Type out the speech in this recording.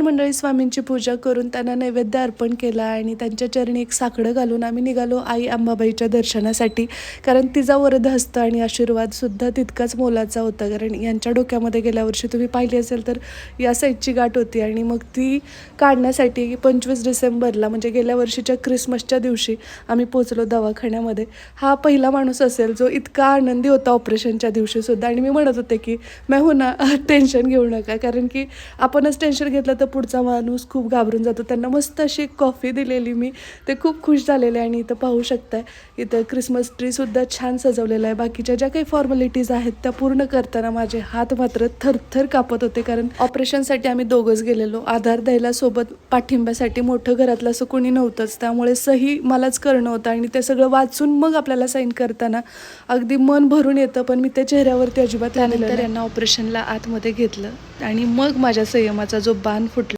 मित्रमंडळी स्वामींची पूजा करून त्यांना नैवेद्य अर्पण केला आणि त्यांच्या चरणी एक साकडं घालून आम्ही निघालो आई अंबाबाईच्या दर्शनासाठी. कारण तिचा वरदहस्त आणि आशीर्वादसुद्धा तितकाच मोलाचा होता. कारण यांच्या डोक्यामध्ये गेल्या वर्षी तुम्ही पाहिली असेल तर या साईडची गाठ होती आणि मग ती काढण्यासाठी 25 डिसेंबरला म्हणजे गेल्या वर्षीच्या क्रिसमसच्या दिवशी आम्ही पोचलो दवाखान्यामध्ये. हा पहिला माणूस असेल जो इतका आनंदी होता ऑपरेशनच्या दिवशीसुद्धा. आणि मी म्हणत होते की मैं हो ना, टेन्शन घेऊ नका, कारण की आपणच टेन्शन घेतलं तर पुढचा माणूस खूप घाबरून जातो. त्यांना मस्त अशी कॉफी दिलेली मी, ते खूप खुश झालेले. आणि इथं पाहू शकताय, इथं क्रिसमस ट्रीसुद्धा छान सजवलेला आहे. बाकीच्या ज्या काही फॉर्मॅलिटीज आहेत त्या पूर्ण करताना माझे हात मात्र थरथर कापत होते, कारण ऑपरेशनसाठी आम्ही दोघंच गेलेलो. आधार द्यायला सोबत पाठिंब्यासाठी मोठं घरातलं असं कोणी नव्हतंच, त्यामुळे सही मलाच करणं होतं. आणि ते सगळं वाचून मग आपल्याला साईन करताना अगदी मन भरून येतं, पण मी त्या चेहऱ्यावरती अजिबात. त्यानंतर यांना ऑपरेशनला आतमध्ये घेतलं आणि मग माझ्या संयमाचा जो बाण फुटला